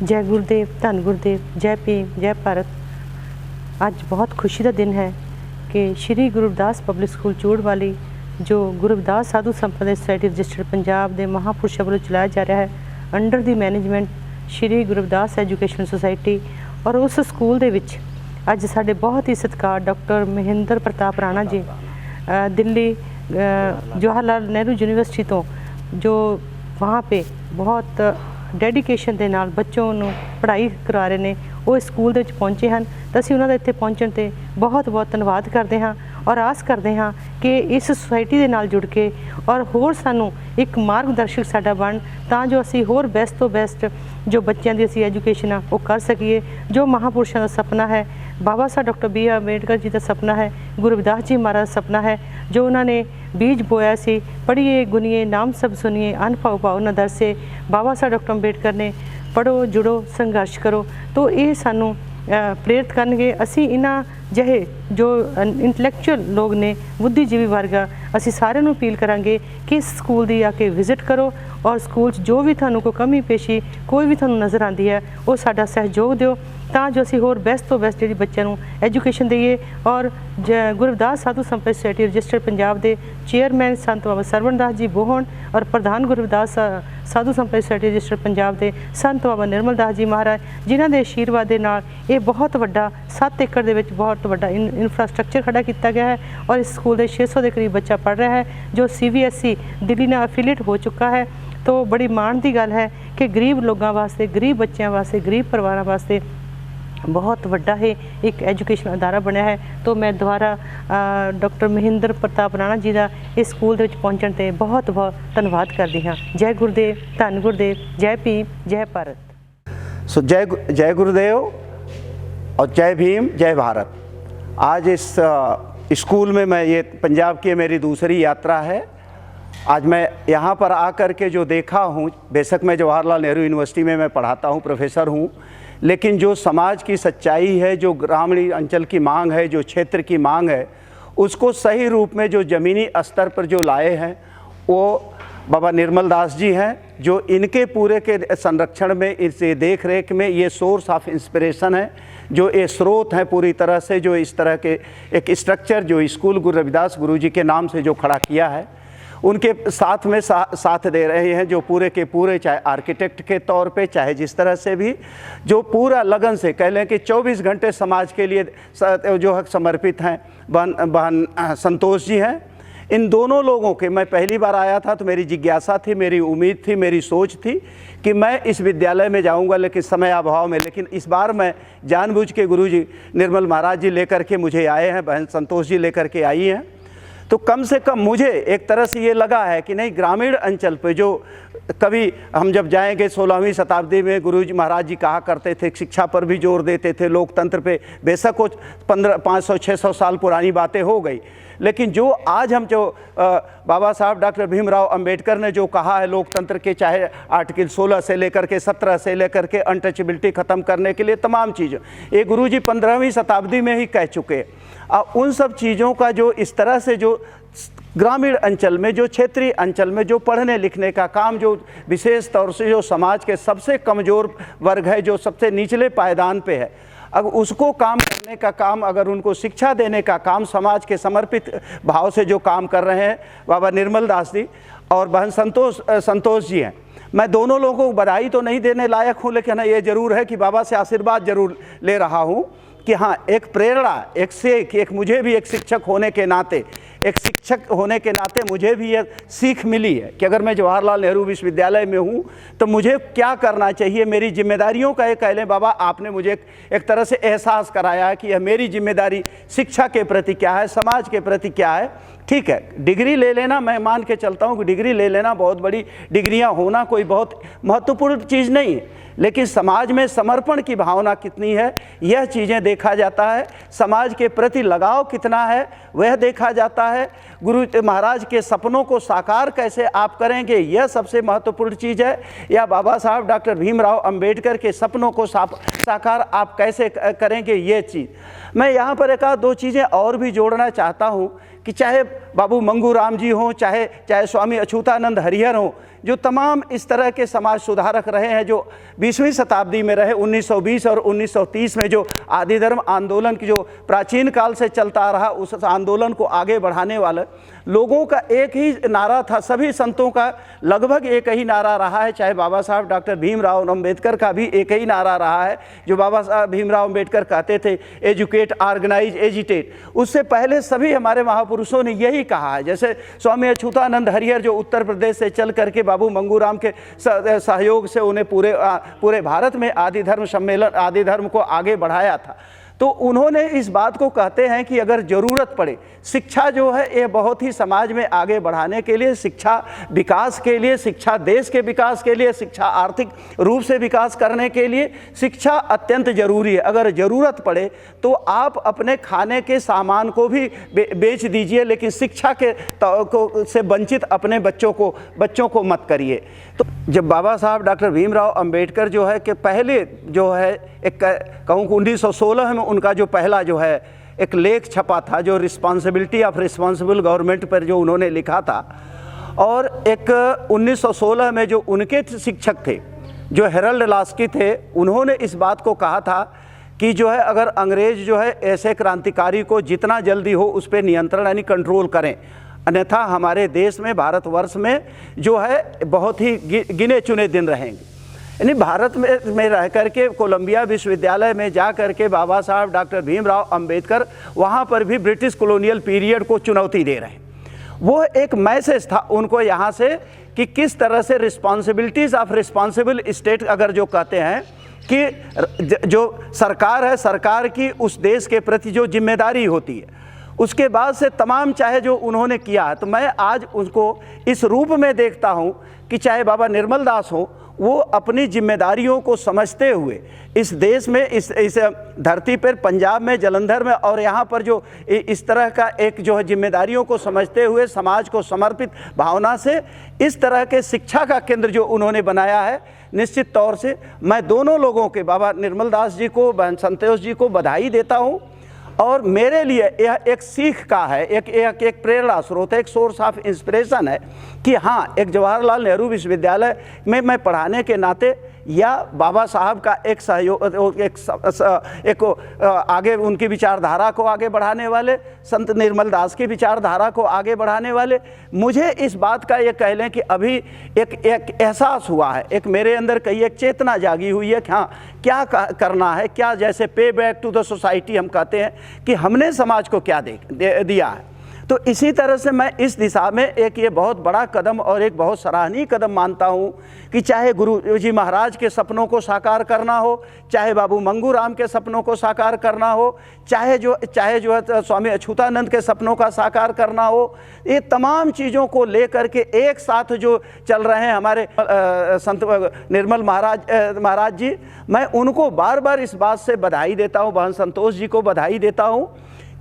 जय गुरुदेव, धन गुरुदेव, जय भीम, जय भारत। ਅੱਜ बहुत खुशी का दिन है कि श्री गुरु रविदास पब्लिक स्कूल चूड़ वाली जो गुरु रविदास साधु संपदा सोसाइटी रजिस्टर्ड पंजाब के महापुरुषों वालों चलाया जा रहा है under the management Shri Guru Ravidas education society. और उस स्कूल के विच अज साडे बहुत ही सत्कार डॉक्टर महेंद्र प्रताप राणा जी दिल्ली जवाहरलाल नेहरू यूनिवर्सिटी तो जो वहाँ पे बहुत डेडिकेशन के नाल बच्चों को पढ़ाई करा रहे हैं, वो इस स्कूल के पहुँचे हैं। तो असीं उन्हां दा इत्थे पहुँचण ते बहुत बहुत धन्नवाद करते हाँ और आस करते हाँ कि इस सोसाइटी के नाल जुड़ के और होर सानू एक मार्गदर्शक साडा बन तां जो असीं होर बेस्ट तो बेस्ट जो बच्चों की असीं एजुकेशन आ वो कर सकीए। जो महापुरुषों का सपना है, बाबा साहब doctor B are Ambedkar ji का सपना है, गुरु रविदास जी महाराज का सपना है, जो उन्होंने बीज बोया सी पढ़िए गुनिए नाम सब सुनिए अन पाओ पाओ न दर से। बाबा साहब डॉक्टर अम्बेडकर ने पढ़ो जुड़ो संघर्ष करो, तो ये सानू प्रेरित करनगे। असी इन्हां जहे जो इंटलैक्चुअल लोग ने बुद्धिजीवी वर्ग असी सारे नूं अपील करांगे कि इस स्कूल दी आके विजिट करो और स्कूल जो भी थानू कोई कमी पेशी कोई भी थानू नज़र आती है वो साडा सहयोग दिओ तां जो असी होर बेस्ट तो बेस्ट जी बच्चों नूं एजुकेशन दईए। और गुरु रविदास साधु संपदा सोसाइटी रजिस्टर्ड पंजाब के चेयरमैन संत बाबा सरवण दास जी बोहण और प्रधान गुरु रविदास साधु संपदा सोसाइटी रजिस्टर्ड पंजाब के संत बाबा निर्मल दास जी महाराज जिन्हां दे आशीर्वाद दे नाल ये बहुत वड्डा 7 एकड़ दे विच बहुत वड्डा इंफ्रास्ट्रक्चर खड़ा किया गया है और इस स्कूल के 600 के करीब बच्चा पढ़ रहा है जो CBSE दिल्ली नाल एफिलिएट हो चुका है। तो बड़ी माण की गल है कि गरीब लोगों वास्ते, गरीब बच्चों वास्ते, गरीब परिवारों वास्ते बहुत वड्डा है एक एजुकेशन अदारा बनया है। तो मैं दोबारा डॉक्टर महेंद्र प्रताप राणा जी का इस स्कूल के पहुँचने से बहुत बहुत धन्यवाद करती हाँ। जय गुरुदेव, धन गुरुदेव, जय भीम, जय भारत। सो जय गुरुदेव और जय भीम, जय भारत। आज इस स्कूल में मैं ये पंजाब की मेरी दूसरी यात्रा है। आज मैं यहाँ पर आकर के जो देखा हूँ, बेशक मैं जवाहरलाल नेहरू यूनिवर्सिटी में मैं पढ़ाता हूँ, प्रोफेसर हूँ, लेकिन जो समाज की सच्चाई है, जो ग्रामीण अंचल की मांग है, जो क्षेत्र की मांग है, उसको सही रूप में जो ज़मीनी स्तर पर जो लाए हैं वो बाबा निर्मल दास जी हैं। जो इनके पूरे के संरक्षण में, इसे देख रेख में ये सोर्स ऑफ इंस्पिरेशन है, जो ये स्रोत हैं पूरी तरह से, जो इस तरह के एक स्ट्रक्चर जो स्कूल गुरु रविदास गुरु जी के नाम से जो खड़ा किया है, उनके साथ में साथ दे रहे हैं जो पूरे के पूरे, चाहे आर्किटेक्ट के तौर पे, चाहे जिस तरह से भी, जो पूरा लगन से कह लें कि 24 घंटे समाज के लिए जो है समर्पित हैं। बहन संतोष जी हैं। इन दोनों लोगों के, मैं पहली बार आया था तो मेरी जिज्ञासा थी, मेरी उम्मीद थी, मेरी सोच थी कि मैं इस विद्यालय में जाऊंगा, लेकिन समय अभाव में, लेकिन इस बार मैं जानबूझ के गुरु जी निर्मल महाराज जी लेकर के मुझे आए हैं, बहन संतोष जी लेकर के आई हैं। तो कम से कम मुझे एक तरह से ये लगा है कि नहीं, ग्रामीण अंचल पे जो कभी हम जब जाएंगे 16वीं शताब्दी में गुरु जी महाराज जी कहा करते थे, शिक्षा पर भी जोर देते थे, लोकतंत्र पे, बेशक वो 500-600 साल पुरानी बातें हो गई, लेकिन जो आज हम जो बाबा साहब डॉक्टर भीमराव अंबेडकर ने जो कहा है लोकतंत्र के, चाहे आर्टिकल 16 से लेकर के 17 से लेकर के अनटचेबिलिटी ख़त्म करने के लिए तमाम चीज़ें, ये गुरु जी 15वीं शताब्दी में ही कह चुके हैं। उन सब चीज़ों का जो इस तरह से जो ग्रामीण अंचल में, जो क्षेत्रीय अंचल में जो पढ़ने लिखने का काम, जो विशेष तौर से जो समाज के सबसे कमज़ोर वर्ग है, जो सबसे निचले पायदान पे है, अगर उसको काम करने का काम, अगर उनको शिक्षा देने का काम समाज के समर्पित भाव से जो काम कर रहे हैं बाबा निर्मल दास जी और बहन संतोष जी हैं। मैं दोनों लोगों को बधाई तो नहीं देने लायक हूँ, लेकिन ये ज़रूर है कि बाबा से आशीर्वाद ज़रूर ले रहा हूँ कि हाँ, एक प्रेरणा, एक सीख, एक मुझे भी एक शिक्षक होने के नाते, मुझे भी ये सीख मिली है कि अगर मैं जवाहरलाल नेहरू विश्वविद्यालय में हूँ तो मुझे क्या करना चाहिए, मेरी जिम्मेदारियों का ये कह लें। बाबा आपने मुझे एक तरह से एहसास कराया है कि यह मेरी जिम्मेदारी शिक्षा के प्रति क्या है, समाज के प्रति क्या है। ठीक है, डिग्री ले लेना, मैं मान के चलता हूँ कि डिग्री ले लेना, बहुत बड़ी डिग्रियाँ होना कोई बहुत महत्वपूर्ण चीज़ नहीं है, लेकिन समाज में समर्पण की भावना कितनी है यह चीज़ें देखा जाता है, समाज के प्रति लगाव कितना है वह देखा जाता है, गुरु महाराज के सपनों को साकार कैसे आप करेंगे यह सबसे महत्वपूर्ण चीज़ है, या बाबा साहब डॉक्टर भीमराव अंबेडकर के सपनों को साकार आप कैसे करेंगे ये चीज़। मैं यहाँ पर एक आध दो चीज़ें और भी जोड़ना चाहता हूँ कि चाहे बाबू मंगू राम जी हों, चाहे स्वामी अछूतानंद हरिहर हों, जो तमाम इस तरह के समाज सुधारक रहे हैं, जो 20वीं शताब्दी में रहे, 1920 और 1930 में जो आदि धर्म आंदोलन की जो प्राचीन काल से चलता रहा, उस आंदोलन को आगे बढ़ाने वाले लोगों का एक ही नारा था, सभी संतों का लगभग एक ही नारा रहा है। चाहे बाबा साहब डॉक्टर भीमराव अम्बेडकर का भी एक ही नारा रहा है, जो बाबा साहब भीमराव अम्बेडकर कहते थे, एजुकेट, ऑर्गेनाइज, एजिटेट। उससे पहले सभी हमारे महापुरुषों ने यही कहा है। जैसे स्वामी अछूतानंद हरिहर जो उत्तर प्रदेश से चल करके बाबू मंगूराम के सहयोग से उन्हें पूरे भारत में आदि धर्म सम्मेलन, आदि धर्म को आगे बढ़ाया था, तो उन्होंने इस बात को कहते हैं कि अगर ज़रूरत पड़े, शिक्षा जो है ये बहुत ही समाज में आगे बढ़ाने के लिए, शिक्षा विकास के लिए, शिक्षा देश के विकास के लिए, शिक्षा आर्थिक रूप से विकास करने के लिए शिक्षा अत्यंत जरूरी है। अगर ज़रूरत पड़े तो आप अपने खाने के सामान को भी बेच दीजिए, लेकिन शिक्षा से वंचित अपने बच्चों को मत करिए। तो जब बाबा साहब डॉक्टर भीमराव अंबेडकर जो है कि पहले जो है एक कहूँ 1916 में उनका जो पहला जो है एक लेख छपा था, जो रिस्पॉन्सिबिलिटी ऑफ रिस्पॉन्सिबल गवर्नमेंट पर जो उन्होंने लिखा था, और एक 1916 में जो उनके शिक्षक थे जो हेरल्ड लास्की थे, उन्होंने इस बात को कहा था कि जो है अगर अंग्रेज जो है ऐसे क्रांतिकारी को जितना जल्दी हो उस पर नियंत्रण यानी कंट्रोल करें, अन्यथा हमारे देश में, भारतवर्ष में जो है बहुत ही गिने चुने दिन रहेंगे। यानी भारत में रह करके कोलंबिया विश्वविद्यालय में जा करके बाबा साहब डॉक्टर भीमराव अंबेडकर वहाँ पर भी ब्रिटिश कॉलोनियल पीरियड को चुनौती दे रहे हैं। वो एक मैसेज था उनको यहाँ से कि किस तरह से रिस्पॉन्सिबिलिटीज़ ऑफ रिस्पॉन्सिबल स्टेट, अगर जो कहते हैं कि जो सरकार है, सरकार की उस देश के प्रति जो जिम्मेदारी होती है, उसके बाद से तमाम चाहे जो उन्होंने किया है, तो मैं आज उसको इस रूप में देखता हूँ कि चाहे बाबा निर्मल दास हो, वो अपनी जिम्मेदारियों को समझते हुए इस देश में, इस धरती पर, पंजाब में, जालंधर में, और यहाँ पर जो इस तरह का एक जो है जिम्मेदारियों को समझते हुए समाज को समर्पित भावना से इस तरह के शिक्षा का केंद्र जो उन्होंने बनाया है, निश्चित तौर से मैं दोनों लोगों के, बाबा निर्मल दास जी को, बहन संतोष जी को बधाई देता हूँ। और मेरे लिए यह एक सीख का है, एक प्रेरणा स्रोत है, एक सोर्स ऑफ इंस्पिरेशन है कि हाँ, एक जवाहरलाल नेहरू विश्वविद्यालय में मैं पढ़ाने के नाते, या बाबा साहब का एक सहयोग, एक आगे उनकी विचारधारा को आगे बढ़ाने वाले, संत निर्मल दास की विचारधारा को आगे बढ़ाने वाले, मुझे इस बात का ये कह लें कि अभी एक एहसास हुआ है, एक मेरे अंदर कई एक चेतना जागी हुई है कि हाँ, क्या करना है, क्या जैसे पे बैक टू द सोसाइटी हम कहते हैं कि हमने समाज को क्या दिया है। तो इसी तरह से मैं इस दिशा में एक ये बहुत बड़ा कदम और एक बहुत सराहनीय कदम मानता हूँ कि चाहे गुरु जी महाराज के सपनों को साकार करना हो, चाहे बाबू मंगू राम के सपनों को साकार करना हो, चाहे जो है स्वामी अछूतानंद के सपनों का साकार करना हो, ये तमाम चीज़ों को लेकर के एक साथ जो चल रहे हैं हमारे संत निर्मल महाराज जी, मैं उनको बार बार इस बात से बधाई देता हूँ, बहन संतोष जी को बधाई देता हूँ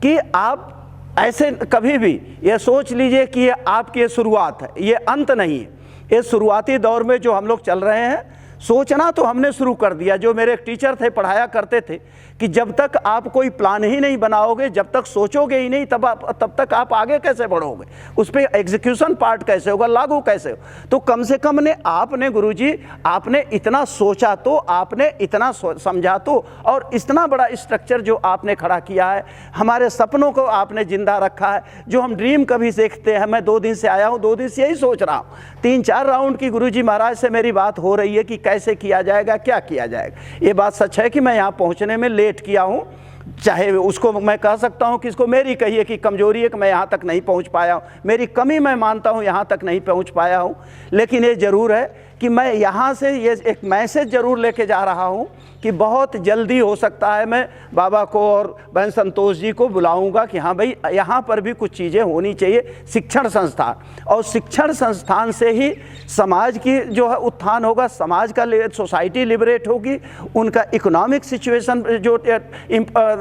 कि आप ऐसे कभी भी ये सोच लीजिए कि ये आपकी शुरुआत है, ये अंत नहीं है। ये शुरुआती दौर में जो हम लोग चल रहे हैं, सोचना तो हमने शुरू कर दिया। जो मेरे एक टीचर थे, पढ़ाया करते थे कि जब तक आप कोई प्लान ही नहीं बनाओगे, जब तक सोचोगे ही नहीं, तब तक आप आगे कैसे बढ़ोगे, उस पर एग्जीक्यूशन पार्ट कैसे होगा, लागू कैसे हो। तो कम से कम आपने गुरुजी, आपने इतना सोचा तो, आपने इतना समझा तो, और इतना बड़ा स्ट्रक्चर जो आपने खड़ा किया है, हमारे सपनों को आपने जिंदा रखा है। जो हम ड्रीम कभी देखते हैं, मैं 2 दिन से आया हूँ, 2 दिन से यही सोच रहा हूँ, 3-4 राउंड की गुरुजी महाराज से मेरी बात हो रही है कि कैसे किया जाएगा, क्या किया जाएगा। ये बात सच है कि मैं यहाँ पहुँचने में लेट किया हूँ, चाहे उसको मैं कह सकता हूँ कि इसको मेरी कहिए कि कमजोरी है कि मैं यहाँ तक नहीं पहुँच पाया हूँ, मेरी कमी मैं मानता हूँ, यहाँ तक नहीं पहुँच पाया हूँ। लेकिन ये ज़रूर है कि मैं यहाँ से ये एक मैसेज ज़रूर लेके जा रहा हूँ कि बहुत जल्दी हो सकता है मैं बाबा को और बहन संतोष जी को बुलाऊंगा कि हाँ भाई, यहाँ पर भी कुछ चीज़ें होनी चाहिए। शिक्षण संस्थान, और शिक्षण संस्थान से ही समाज की जो है उत्थान होगा, समाज का सोसाइटी लिबरेट होगी, उनका इकोनॉमिक सिचुएशन जो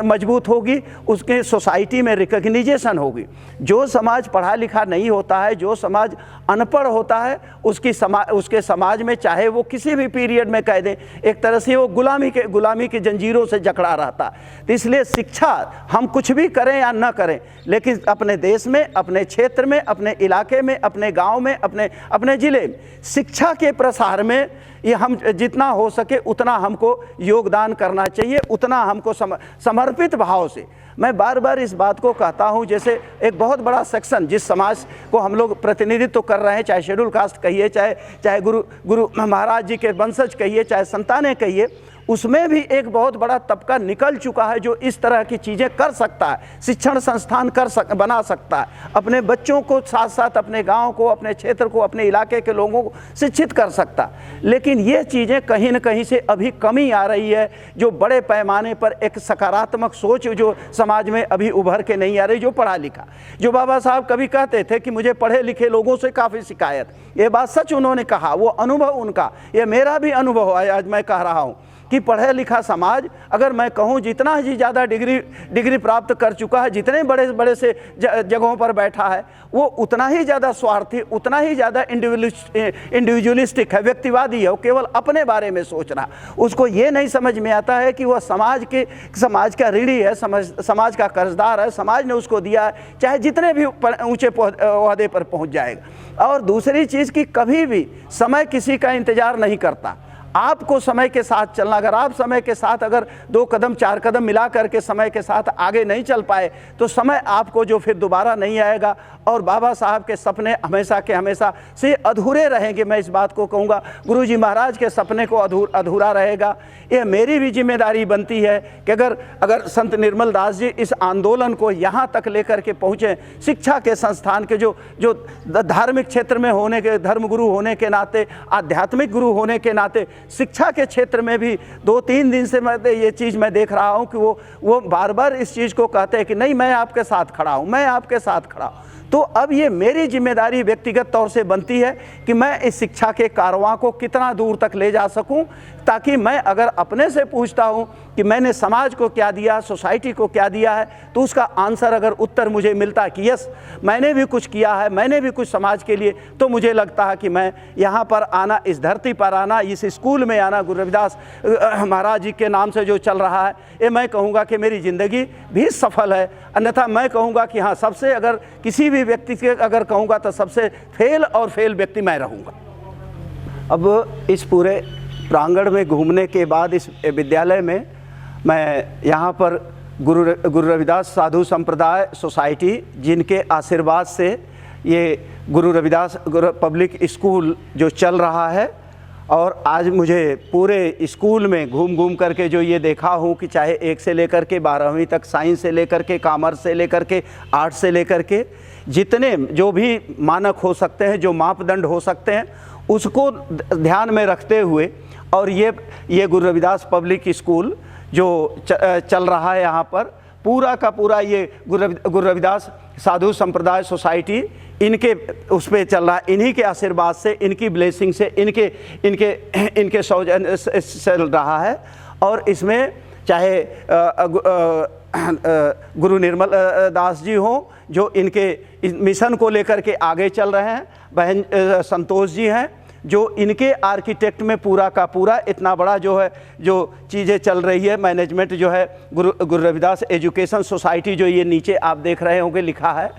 मजबूत होगी, उसके सोसाइटी में रिकग्निजेशन होगी। जो समाज पढ़ा लिखा नहीं होता है, जो समाज अनपढ़ होता है, उसके समाज समाज में, चाहे वो किसी भी पीरियड में कह दें, एक तरह से वो गुलामी के जंजीरों से जकड़ा रहता। तो इसलिए शिक्षा, हम कुछ भी करें या न करें, लेकिन अपने देश में, अपने क्षेत्र में, अपने इलाके में, अपने गांव में, अपने ज़िले में शिक्षा के प्रसार में ये हम जितना हो सके उतना हमको योगदान करना चाहिए, उतना हमको समर्पित भाव से। मैं बार बार इस बात को कहता हूँ, जैसे एक बहुत बड़ा सेक्शन जिस समाज को हम लोग प्रतिनिधित्व कर रहे हैं, चाहे शेड्यूल कास्ट कहिए, चाहे गुरु महाराज जी के वंशज कहिए, चाहे संतानें कहिए, उसमें भी एक बहुत बड़ा तबका निकल चुका है जो इस तरह की चीज़ें कर सकता है, शिक्षण संस्थान बना सकता है, अपने बच्चों को साथ साथ अपने गांव को, अपने क्षेत्र को, अपने इलाके के लोगों को शिक्षित कर सकता है। लेकिन ये चीज़ें कहीं न कहीं से अभी कमी आ रही है, जो बड़े पैमाने पर एक सकारात्मक सोच जो समाज में अभी उभर के नहीं आ रही, जो पढ़ा लिखा, जो बाबा साहब कभी कहते थे कि मुझे पढ़े लिखे लोगों से काफ़ी शिकायत, ये बात सच उन्होंने कहा, वो अनुभव उनका, ये मेरा भी अनुभव है। आज मैं कह रहा हूँ कि पढ़ा लिखा समाज, अगर मैं कहूँ जितना ही ज़्यादा डिग्री प्राप्त कर चुका है, जितने बड़े बड़े से जगहों पर बैठा है, वो उतना ही ज़्यादा स्वार्थी, उतना ही ज़्यादा इंडिविजुअलिस्टिक है, व्यक्तिवादी है। वो केवल अपने बारे में सोच रहा, उसको ये नहीं समझ में आता है कि वह समाज का ऋणी है, समाज का कर्जदार है, समाज ने उसको दिया है, चाहे जितने भी ऊँचे ओहदे पर पहुँच जाएगा। और दूसरी चीज़ कि कभी भी समय किसी का इंतज़ार नहीं करता, आपको समय के साथ चलना। अगर आप समय के साथ अगर 2 कदम 4 कदम मिला करके समय के साथ आगे नहीं चल पाए तो समय आपको जो फिर दोबारा नहीं आएगा और बाबा साहब के सपने हमेशा के हमेशा से अधूरे रहेंगे। मैं इस बात को कहूँगा, गुरुजी महाराज के सपने को अधूरा रहेगा। ये मेरी भी जिम्मेदारी बनती है कि अगर संत निर्मल दास जी इस आंदोलन को यहाँ तक लेकर के पहुँचे, शिक्षा के संस्थान के जो धार्मिक क्षेत्र में होने के, धर्मगुरु होने के नाते, आध्यात्मिक गुरु होने के नाते, शिक्षा के क्षेत्र में भी 2-3 दिन से मैं ये चीज़ मैं देख रहा हूँ कि वो बार बार इस चीज़ को कहते हैं कि नहीं, मैं आपके साथ खड़ा हूँ, मैं आपके साथ खड़ा हूँ। तो अब ये मेरी जिम्मेदारी व्यक्तिगत तौर से बनती है कि मैं इस शिक्षा के कारवां को कितना दूर तक ले जा सकूं, ताकि मैं अगर अपने से पूछता हूं कि मैंने समाज को क्या दिया, सोसाइटी को क्या दिया है, तो उसका आंसर अगर उत्तर मुझे मिलता है कि यस, मैंने भी कुछ किया है, मैंने भी कुछ समाज के लिए, तो मुझे लगता है कि मैं यहाँ पर आना, इस धरती पर आना, इस स्कूल में आना, गुरु रविदास महाराज जी के नाम से जो चल रहा है, ये मैं कहूँगा कि मेरी ज़िंदगी भी सफल है। अन्यथा मैं कहूँगा कि हाँ, सबसे अगर किसी भी व्यक्ति के अगर कहूँगा तो सबसे फेल व्यक्ति मैं रहूँगा। अब इस पूरे प्रांगण में घूमने के बाद इस विद्यालय में मैं यहाँ पर गुरु रविदास साधु संप्रदाय सोसाइटी, जिनके आशीर्वाद से ये गुरु रविदास पब्लिक स्कूल जो चल रहा है, और आज मुझे पूरे स्कूल में घूम करके जो ये देखा हूँ कि चाहे 1 से लेकर के 12वीं तक, साइंस से लेकर के कॉमर्स से लेकर के आर्ट से लेकर के जितने जो भी मानक हो सकते हैं, जो मापदंड हो सकते हैं, उसको ध्यान में रखते हुए, और ये गुरु रविदास पब्लिक स्कूल जो चल रहा है यहाँ पर, पूरा का पूरा ये गुरु रविदास साधु संप्रदाय सोसाइटी इनके उस पर चल रहा है। इन्हीं के आशीर्वाद से, इनकी ब्लेसिंग से, इनके सौजन्य से चल रहा है। और इसमें चाहे गुरु निर्मल दास जी हों जो इनके मिशन को लेकर के आगे चल रहे हैं, बहन संतोष जी हैं जो इनके आर्किटेक्ट में पूरा का पूरा इतना बड़ा जो चीज़ें चल रही है, मैनेजमेंट जो है गुरु रविदास एजुकेशन सोसाइटी, जो ये नीचे आप देख रहे होंगे लिखा है।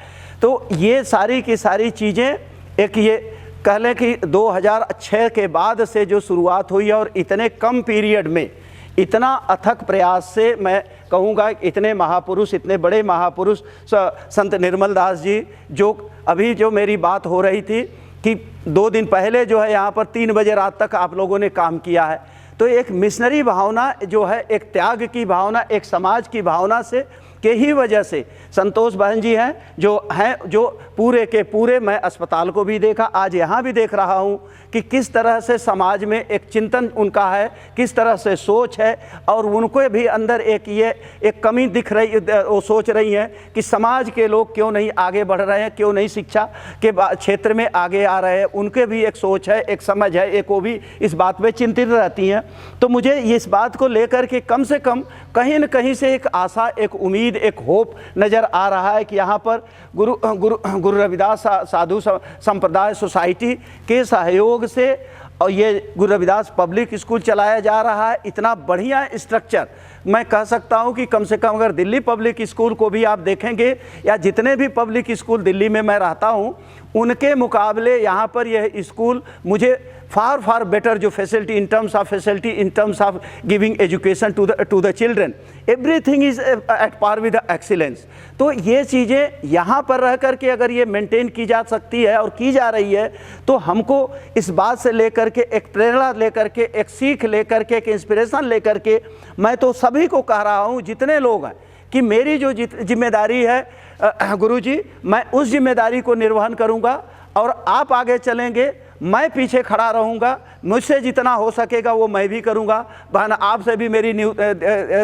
तो ये सारी की सारी चीज़ें एक ये कह लें कि 2006 के बाद से जो शुरुआत हुई है, और इतने कम पीरियड में इतना अथक प्रयास से, मैं कहूँगा इतने महापुरुष, इतने बड़े महापुरुष संत निर्मल दास जी, जो अभी जो मेरी बात हो रही थी कि 2 दिन पहले जो है यहाँ पर 3 बजे रात तक आप लोगों ने काम किया है, तो एक मिशनरी भावना जो है, एक त्याग की भावना, एक समाज की भावना से के ही वजह से संतोष बहन जी हैं जो पूरे के पूरे, मैं अस्पताल को भी देखा, आज यहाँ भी देख रहा हूँ कि किस तरह से समाज में एक चिंतन उनका है, किस तरह से सोच है, और उनको भी अंदर एक कमी दिख रही, वो सोच रही हैं कि समाज के लोग क्यों नहीं आगे बढ़ रहे हैं, क्यों नहीं शिक्षा के क्षेत्र में आगे आ रहे हैं। उनके भी एक सोच है, एक समझ है, एक वो भी इस बात पे चिंतित रहती हैं। तो मुझे इस बात को लेकर के कम से कम कहीं न कहीं से एक आशा, एक उम्मीद, एक होप नज़र आ रहा है कि यहाँ पर गुरु रविदास साधु संप्रदाय सोसाइटी के सहयोग से और ये गुरु रविदास पब्लिक स्कूल चलाया जा रहा है। इतना बढ़िया स्ट्रक्चर, मैं कह सकता हूँ कि कम से कम अगर दिल्ली पब्लिक स्कूल को भी आप देखेंगे या जितने भी पब्लिक स्कूल दिल्ली में मैं रहता हूँ उनके मुकाबले यहाँ पर यह स्कूल मुझे फार बेटर जो facility in terms of giving education to the children, everything is at par with excellence. तो ये चीज़ें यहाँ पर रह कर के अगर ये मेंटेन की जा सकती है और की जा रही है तो हमको इस बात से लेकर के एक प्रेरणा लेकर के, एक सीख लेकर के, एक इंस्पिरेशन लेकर के मैं तो सभी को कह रहा हूँ जितने लोग हैं कि मेरी जो जिम्मेदारी है गुरुजी, मैं उस जिम्मेदारी को निर्वहन करूँगा और आप आगे चलेंगे, मैं पीछे खड़ा रहूँगा, मुझसे जितना हो सकेगा वो मैं भी करूँगा। बहन आपसे भी मेरी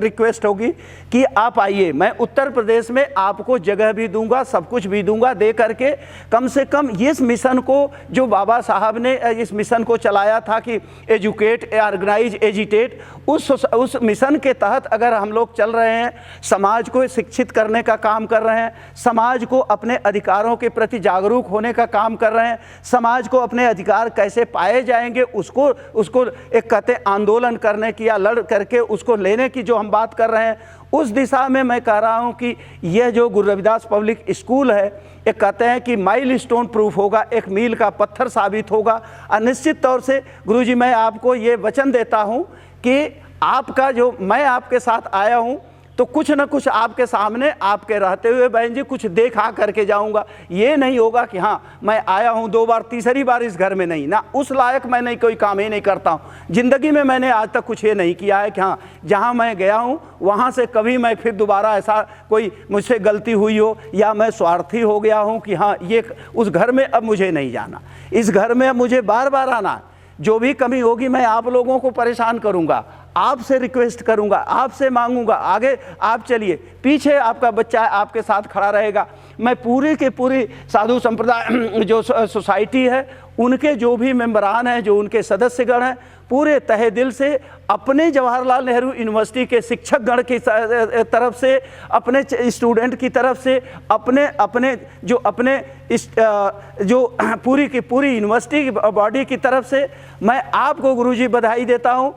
रिक्वेस्ट होगी कि आप आइए, मैं उत्तर प्रदेश में आपको जगह भी दूंगा, सब कुछ भी दूंगा, दे करके कम से कम इस मिशन को जो बाबा साहब ने इस मिशन को चलाया था कि एजुकेट, ऑर्गेनाइज, एजिटेट, उस मिशन के तहत अगर हम लोग चल रहे हैं, समाज को शिक्षित करने का काम कर रहे हैं, समाज को अपने अधिकारों के प्रति जागरूक होने का काम कर रहे हैं, समाज को अपने अधिकार कैसे पाए जाएंगे उसको एक कहते आंदोलन करने की या लड़ करके उसको लेने की जो हम बात कर रहे हैं, उस दिशा में मैं कह रहा हूं कि यह जो गुरु रविदास पब्लिक स्कूल है एक कहते हैं कि माइलस्टोन प्रूफ होगा, एक मील का पत्थर साबित होगा। और निश्चित तौर से गुरुजी मैं आपको ये वचन देता हूं कि आपका जो मैं आपके साथ आया हूं तो कुछ न कुछ आपके सामने आपके रहते हुए बहन जी कुछ देखा करके जाऊंगा। ये नहीं होगा कि हाँ मैं आया हूँ 2 बार, तीसरी बार इस घर में नहीं ना, उस लायक मैं नहीं कोई काम ही नहीं करता हूँ। ज़िंदगी में मैंने आज तक कुछ ये नहीं किया है कि हाँ जहाँ मैं गया हूँ वहाँ से कभी मैं फिर दोबारा ऐसा कोई मुझसे गलती हुई हो या मैं स्वार्थी हो गया हूँ कि हाँ ये उस घर में अब मुझे नहीं जाना, इस घर में अब मुझे बार बार आना। जो भी कमी होगी मैं आप लोगों को परेशान करूंगा, आपसे रिक्वेस्ट करूंगा, आपसे मांगूंगा, आगे आप चलिए, पीछे आपका बच्चा आपके साथ खड़ा रहेगा। मैं पूरी के पूरी साधु संप्रदाय जो सोसाइटी है उनके जो भी मेंबरान हैं, जो उनके सदस्यगण हैं, पूरे तहे दिल से अपने जवाहरलाल नेहरू यूनिवर्सिटी के शिक्षकगण की तरफ से, अपने स्टूडेंट की तरफ से, अपने जो पूरी की पूरी यूनिवर्सिटी बॉडी की तरफ से मैं आपको गुरुजी बधाई देता हूं।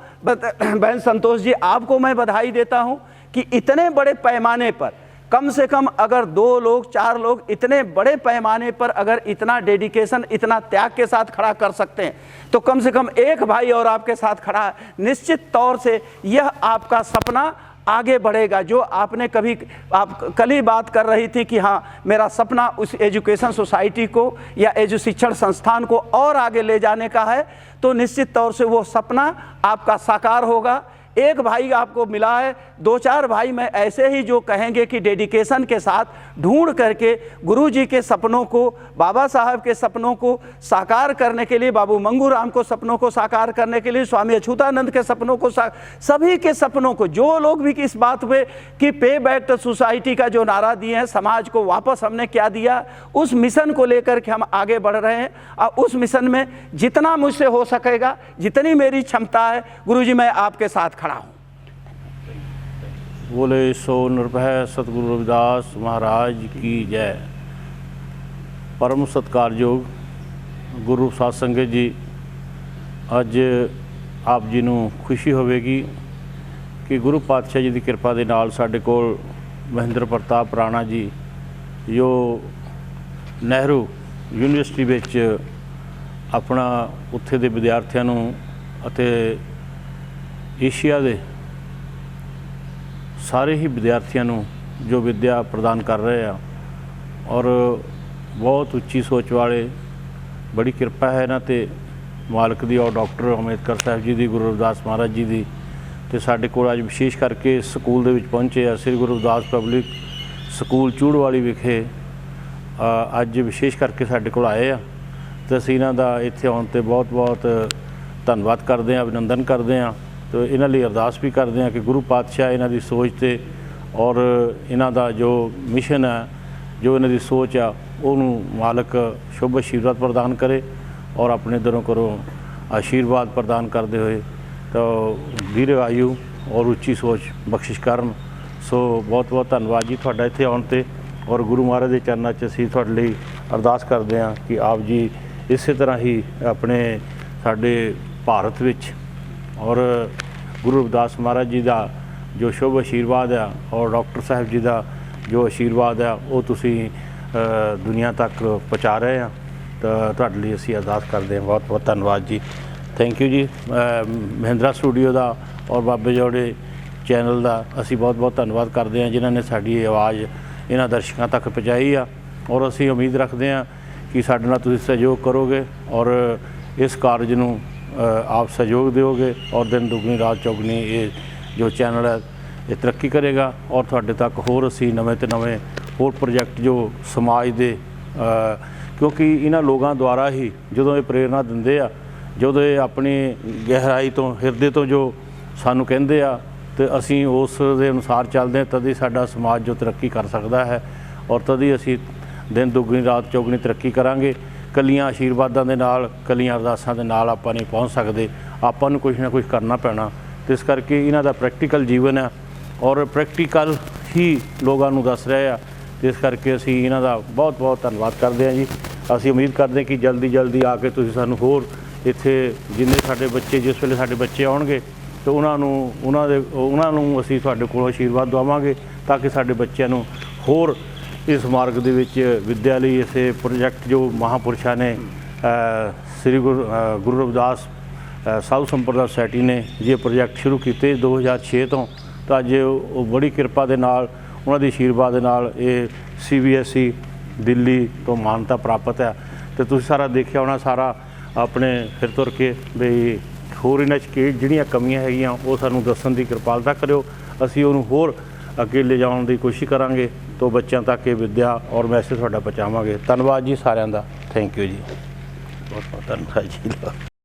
बहन संतोष जी आपको मैं बधाई देता हूं कि इतने बड़े पैमाने पर कम से कम अगर 2 लोग 4 लोग इतने बड़े पैमाने पर अगर इतना डेडिकेशन, इतना त्याग के साथ खड़ा कर सकते हैं तो कम से कम एक भाई और आपके साथ खड़ा है। निश्चित तौर से यह आपका सपना आगे बढ़ेगा। जो आपने कभी आप कल ही बात कर रही थी कि हाँ मेरा सपना उस एजुकेशन सोसाइटी को या शिक्षण संस्थान को और आगे ले जाने का है, तो निश्चित तौर से वो सपना आपका साकार होगा। एक भाई आपको मिला है, 2-4 भाई मैं ऐसे ही जो कहेंगे कि डेडिकेशन के साथ ढूंढ करके गुरुजी के सपनों को, बाबा साहब के सपनों को साकार करने के लिए, बाबू मंगूराम को सपनों को साकार करने के लिए, स्वामी अछूतानंद के सपनों को, सभी के सपनों को, जो लोग भी इस बात पे कि पे बैक टू सोसाइटी का जो नारा दिए हैं, समाज को वापस हमने क्या दिया, उस मिशन को लेकर के हम आगे बढ़ रहे हैं। और उस मिशन में जितना मुझसे हो सकेगा, जितनी मेरी क्षमता है गुरुजी मैं आपके साथ खड़ा हूँ। बोले सो निर्भय सतगुरु रविदास महाराज की जय। परम सत्कारयोग गुरु साध संगत जी, अज आप जी नूं खुशी होवेगी कि गुरु पातशाह जी की कृपा दे नाल साडे कोल महेंद्र प्रताप राणा जी जो नेहरू यूनिवर्सिटी विच अपना उत्थे दे विद्यार्थियों नूं अते एशिया दे सारे ही विद्यार्थियों नूं जो विद्या प्रदान कर रहे हैं और बहुत उच्ची सोच वाले, बड़ी कृपा है इन्हां ते मालक दी और डॉक्टर अंबेडकर साहब जी दी, गुरु रविदास महाराज जी दी। तो साडे कोल अज विशेष करके स्कूल दे विच पहुंचे आ श्री गुरु रविदास पब्लिक स्कूल चूड़वाली विखे अज विशेष करके साडे कोल आए आ। तो असीं इन्हां दा इत्थे आउण ते बहुत बहुत धन्नवाद करते हैं, अभिनंदन करते हैं। तो इन्हां लई अरदास भी करते हैं कि गुरु पातशाह इन्हां दी सोच ते और इन्हां दा जो मिशन है, जो इन्हां दी सोच आ, उहनूं मालक शुभ आशीर्वाद प्रदान करे और अपने दिलों करों आशीर्वाद प्रदान करते हुए तो दीर्घ आयु और उच्ची सोच बख्शिश करन। सो बहुत बहुत धन्नवाद जी तुहाडा इत्थे आउण ते, और गुरु महाराज के चरणों च असीं तुहाडे लई अरदास करते हैं कि आप जी इस तरह ही अपने साडे ਭਾਰਤ ਵਿੱਚ ਔਰ ਗੁਰੂ ਰਵਿਦਾਸ ਮਹਾਰਾਜ ਜੀ ਦਾ ਜੋ ਸ਼ੁਭ ਆਸ਼ੀਰਵਾਦ ਆ ਔਰ ਡਾਕਟਰ ਸਾਹਿਬ ਜੀ ਦਾ ਜੋ ਆਸ਼ੀਰਵਾਦ ਆ ਉਹ ਤੁਸੀਂ ਦੁਨੀਆ ਤੱਕ ਪਹੁੰਚਾ ਰਹੇ ਆ। ਤਾਂ ਤੁਹਾਡੇ ਲਈ ਅਸੀਂ ਅਰਦਾਸ ਕਰਦੇ ਹਾਂ। ਬਹੁਤ ਬਹੁਤ ਧੰਨਵਾਦ ਜੀ। ਥੈਂਕ ਯੂ ਜੀ। ਮਹਿੰਦਰਾ ਸਟੂਡੀਓ ਦਾ ਔਰ ਬਾਬੇ ਜੋੜੇ ਚੈਨਲ ਦਾ ਅਸੀਂ ਬਹੁਤ ਬਹੁਤ ਧੰਨਵਾਦ ਕਰਦੇ ਹਾਂ ਜਿਨ੍ਹਾਂ ਨੇ ਸਾਡੀ ਆਵਾਜ਼ ਇਹਨਾਂ ਦਰਸ਼ਕਾਂ ਤੱਕ ਪਹੁੰਚਾਈ ਆ। ਔਰ ਅਸੀਂ ਉਮੀਦ ਰੱਖਦੇ ਹਾਂ ਕਿ ਸਾਡੇ ਨਾਲ ਤੁਸੀਂ ਸਹਿਯੋਗ ਕਰੋਗੇ ਔਰ ਇਸ ਕਾਰਜ ਨੂੰ ਆਪ ਸਹਿਯੋਗ ਦਿਓਗੇ ਔਰ ਦਿਨ ਦੁਗਣੀ ਰਾਤ ਚੌਗਣੀ ਇਹ ਜੋ ਚੈਨਲ ਹੈ ਇਹ ਤਰੱਕੀ ਕਰੇਗਾ ਔਰ ਤੁਹਾਡੇ ਤੱਕ ਹੋਰ ਅਸੀਂ ਨਵੇਂ ਤੋਂ ਨਵੇਂ ਹੋਰ ਪ੍ਰੋਜੈਕਟ ਜੋ ਸਮਾਜ ਦੇ ਕਿਉਂਕਿ ਇਹਨਾਂ ਲੋਕਾਂ ਦੁਆਰਾ ਹੀ ਜਦੋਂ ਇਹ ਪ੍ਰੇਰਨਾ ਦਿੰਦੇ ਆ, ਜਦੋਂ ਇਹ ਆਪਣੀ ਗਹਿਰਾਈ ਤੋਂ ਹਿਰਦੇ ਤੋਂ ਜੋ ਸਾਨੂੰ ਕਹਿੰਦੇ ਆ ਤੇ ਅਸੀਂ ਉਸ ਦੇ ਅਨੁਸਾਰ ਚੱਲਦੇ ਹਾਂ, ਤਦ ਹੀ ਸਾਡਾ ਸਮਾਜ ਜੋ ਤਰੱਕੀ ਕਰ ਸਕਦਾ ਹੈ ਔਰ ਤਦ ਹੀ ਅਸੀਂ ਦਿਨ ਦੁਗਣੀ ਰਾਤ ਚੌਗਣੀ ਤਰੱਕੀ ਕਰਾਂਗੇ। ਕੱਲੀਆਂ ਆਸ਼ੀਰਵਾਦਾਂ ਦੇ ਨਾਲ, ਕੱਲੀਆਂ ਅਰਦਾਸਾਂ ਦੇ ਨਾਲ ਆਪਾਂ ਨਹੀਂ ਪਹੁੰਚ ਸਕਦੇ, ਆਪਾਂ ਨੂੰ ਕੁਛ ਨਾ ਕੁਛ ਕਰਨਾ ਪੈਣਾ। ਤੇ ਇਸ ਕਰਕੇ ਇਹਨਾਂ ਦਾ ਪ੍ਰੈਕਟੀਕਲ ਜੀਵਨ ਹੈ ਔਰ ਪ੍ਰੈਕਟੀਕਲ ਹੀ ਲੋਕਾਂ ਨੂੰ ਦੱਸ ਰਹੇ ਆ। ਇਸ ਕਰਕੇ ਅਸੀਂ ਇਹਨਾਂ ਦਾ ਬਹੁਤ ਬਹੁਤ ਧੰਨਵਾਦ ਕਰਦੇ ਹਾਂ ਜੀ। ਅਸੀਂ ਉਮੀਦ ਕਰਦੇ ਕਿ ਜਲਦੀ ਜਲਦੀ ਆ ਕੇ ਤੁਸੀਂ ਸਾਨੂੰ ਹੋਰ ਇੱਥੇ ਜਿੰਨੇ ਸਾਡੇ ਬੱਚੇ ਜਿਸ ਵੇਲੇ ਸਾਡੇ ਬੱਚੇ ਆਉਣਗੇ ਤਾਂ ਉਹਨਾਂ ਨੂੰ ਅਸੀਂ ਤੁਹਾਡੇ ਕੋਲੋਂ ਆਸ਼ੀਰਵਾਦ ਦਵਾਵਾਂਗੇ ਤਾਂ ਕਿ ਸਾਡੇ ਬੱਚਿਆਂ ਨੂੰ ਹੋਰ ਇਸ ਮਾਰਗ ਦੇ ਵਿੱਚ ਵਿੱਦਿਆ ਲਈ ਇਸੇ ਪ੍ਰੋਜੈਕਟ ਜੋ ਮਹਾਂਪੁਰਸ਼ਾਂ ਨੇ ਸ੍ਰੀ ਗੁਰੂ ਰਵਿਦਾਸ ਸਾਧੂ ਸੰਪਰਦਾ ਸੁਸਾਇਟੀ ਨੇ ਇਹ ਪ੍ਰੋਜੈਕਟ ਸ਼ੁਰੂ ਕੀਤੇ 2006 ਤੋਂ, ਤਾਂ ਅੱਜ ਉਹ ਬੜੀ ਕਿਰਪਾ ਦੇ ਨਾਲ ਉਹਨਾਂ ਦੇ ਆਸ਼ੀਰਵਾਦ ਦੇ ਨਾਲ ਇਹ CBSE ਦਿੱਲੀ ਤੋਂ ਮਾਨਤਾ ਪ੍ਰਾਪਤ ਹੈ। ਤੇ ਤੁਸੀਂ ਸਾਰਾ ਦੇਖਿਆ ਹੋਣਾ, ਸਾਰਾ ਆਪਣੇ ਫਿਰ ਤੁਰ ਕੇ ਵੀ ਹੋਰ ਇਹਨਾਂ 'ਚ ਜਿਹੜੀਆਂ ਕਮੀਆਂ ਹੈਗੀਆਂ ਉਹ ਸਾਨੂੰ ਦੱਸਣ ਦੀ ਕਿਰਪਾਲਤਾ ਕਰਿਓ। ਅਸੀਂ ਉਹਨੂੰ ਹੋਰ ਅੱਗੇ ਲਿਜਾਉਣ ਦੀ ਕੋਸ਼ਿਸ਼ ਕਰਾਂਗੇ ਤੋਂ ਬੱਚਿਆਂ ਤੱਕ ਇਹ ਵਿੱਦਿਆ ਔਰ ਮੈਸੇਜ ਤੁਹਾਡਾ ਪਹੁੰਚਾਵਾਂਗੇ। ਧੰਨਵਾਦ ਜੀ ਸਾਰਿਆਂ ਦਾ। ਥੈਂਕ ਯੂ ਜੀ। ਬਹੁਤ ਬਹੁਤ ਧੰਨਵਾਦ ਜੀ।